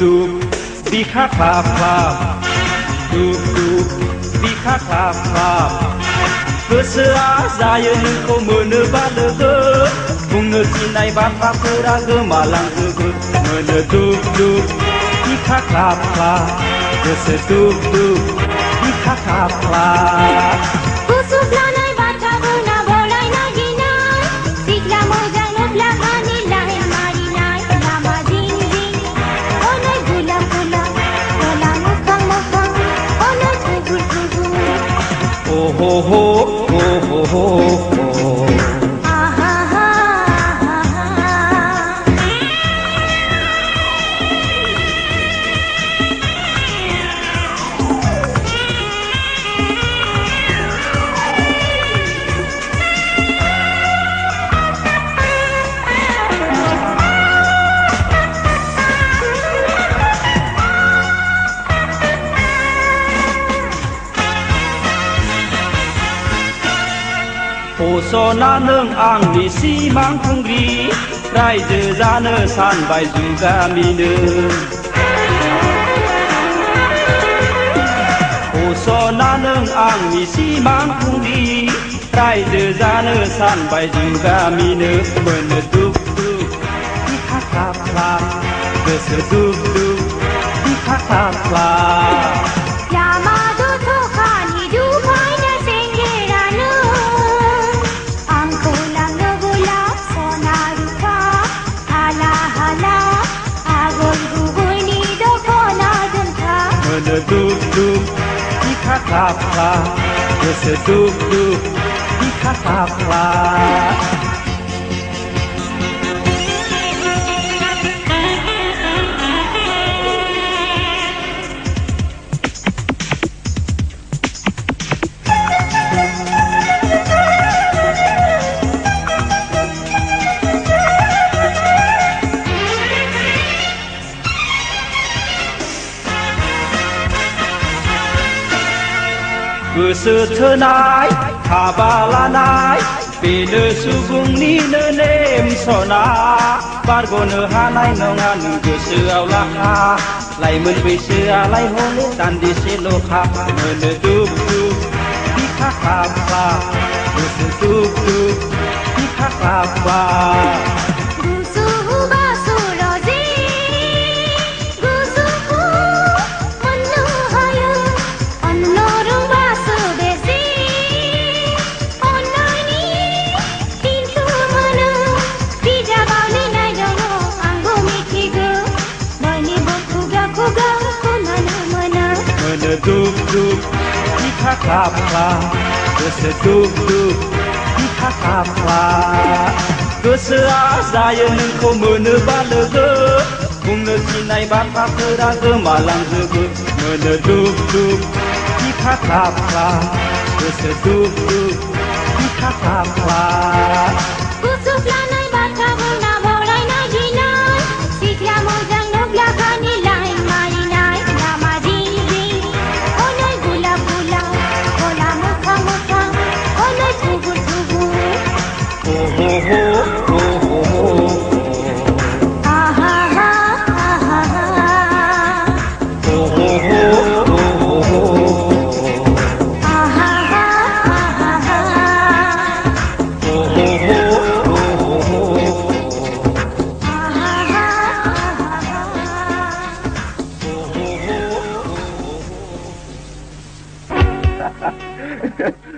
दुब बिखा ख्लाब ख्लाब दुब दुब बिखा ख्लाब ख्लाब गोसोआ जायो नोंखौ मोनोबा लोगो बुंनो थिननाय बाथ्राफोरा गोमालांजोबो मोनो दुब दुब बिखा ख्लाब ख्लाब गोसो दुब दुब बिखा ख्लाब ख्लाब ho ho ho ho ho ho सना नों आंनि सिमां खुंग्रि रायजो जानो सानबाय जुगामिनो सना नों आंनि सिमां खुंग्रि रायजो जानो सानबाय जुगामिनो मोनो दुब दुब बिखा ख्लाब ख्लाब गोसो दुब दुब बिखा ख्लाब ख्लाब दुब दुब बिखा ख्लाब ख्लाब गोसो दुब दुब बिखा ख्लाब ख्लाब गोसो थोनाय हाबा लानाय बेनो सुबुंनिनो नेम सना बारग'नो हानाय नङा नों गोसोआव लाखा लाइमोन बैसोआलाय हले दान्दिसेल'खा मोनो दुब दुब बिखा ख्लाब ख्लाब गोसो दुब दुब बिखा ख्लाब ख्लाब दुब दुब बिखा ख्लाब ख्लाब गोसो दुब दुब बिखा ख्लाब ख्लाब गोसोआ जायो नोंखौ मोनोबा लोगो बुंनो थिननाय बाथ्राफोरा गोमालांजोबो मोनो दुब दुब बिखा ख्लाब ख्लाब गोसो दुब दुब बिखा ख्लाब ख्लाब Ha ha ha.